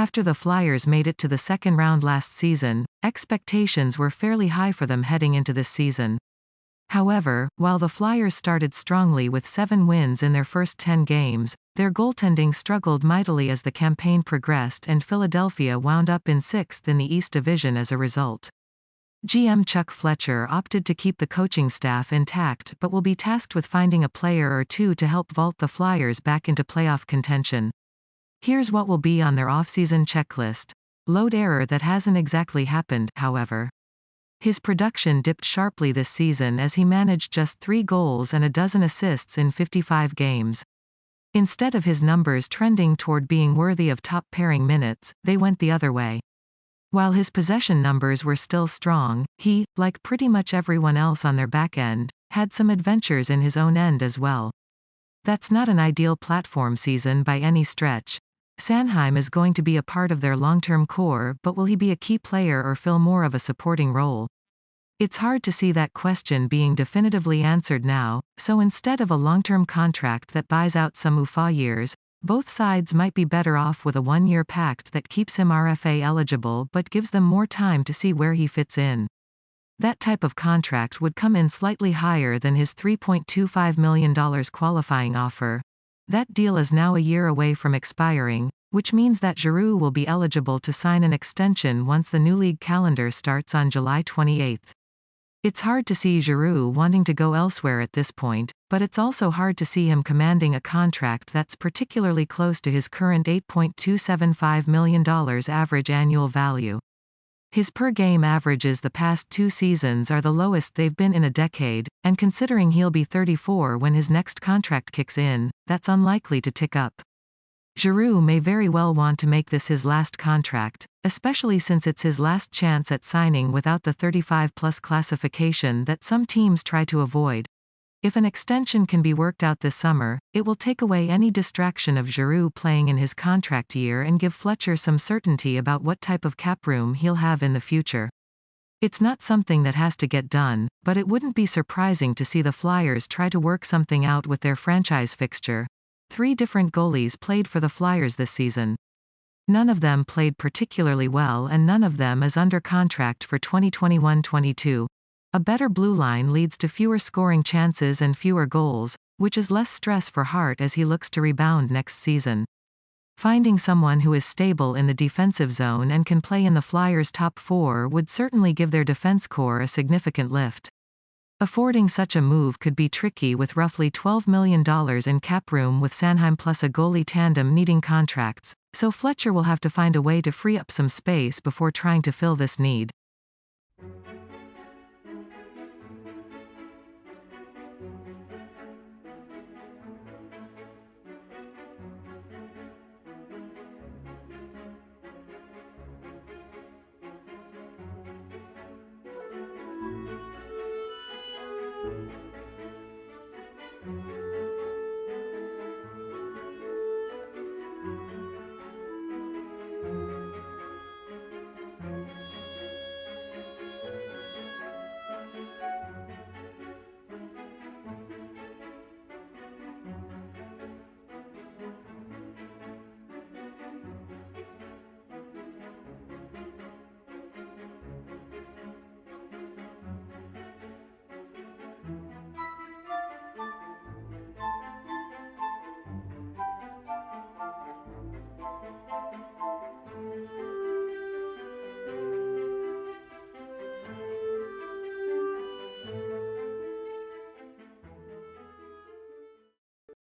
After the Flyers made it to the second round last season, expectations were fairly high for them heading into this season. However, while the Flyers started strongly with 7 wins in their first 10 games, their goaltending struggled mightily as the campaign progressed and Philadelphia wound up in 6th in the East Division as a result. GM Chuck Fletcher opted to keep the coaching staff intact but will be tasked with finding a player or two to help vault the Flyers back into playoff contention. Here's what will be on their offseason checklist. Load error that hasn't exactly happened, however. His production dipped sharply this season as he managed just 3 goals and a dozen assists in 55 games. Instead of his numbers trending toward being worthy of top pairing minutes, they went the other way. While his possession numbers were still strong, he, like pretty much everyone else on their back end, had some adventures in his own end as well. That's not an ideal platform season by any stretch. Sanheim is going to be a part of their long-term core, but will he be a key player or fill more of a supporting role? It's hard to see that question being definitively answered now, so instead of a long-term contract that buys out some UFA years, both sides might be better off with a 1-year pact that keeps him RFA eligible but gives them more time to see where he fits in. That type of contract would come in slightly higher than his $3.25 million qualifying offer. That deal is now a year away from expiring, which means that Giroux will be eligible to sign an extension once the new league calendar starts on July 28. It's hard to see Giroux wanting to go elsewhere at this point, but it's also hard to see him commanding a contract that's particularly close to his current $8.275 million average annual value. His per-game averages the past 2 seasons are the lowest they've been in a decade, and considering he'll be 34 when his next contract kicks in, that's unlikely to tick up. Giroux may very well want to make this his last contract, especially since it's his last chance at signing without the 35-plus classification that some teams try to avoid. If an extension can be worked out this summer, it will take away any distraction of Giroux playing in his contract year and give Fletcher some certainty about what type of cap room he'll have in the future. It's not something that has to get done, but it wouldn't be surprising to see the Flyers try to work something out with their franchise fixture. 3 different goalies played for the Flyers this season. None of them played particularly well and none of them is under contract for 2021-22. A better blue line leads to fewer scoring chances and fewer goals, which is less stress for Hart as he looks to rebound next season. Finding someone who is stable in the defensive zone and can play in the Flyers' top 4 would certainly give their defense core a significant lift. Affording such a move could be tricky with roughly $12 million in cap room with Sanheim plus a goalie tandem needing contracts, so Fletcher will have to find a way to free up some space before trying to fill this need.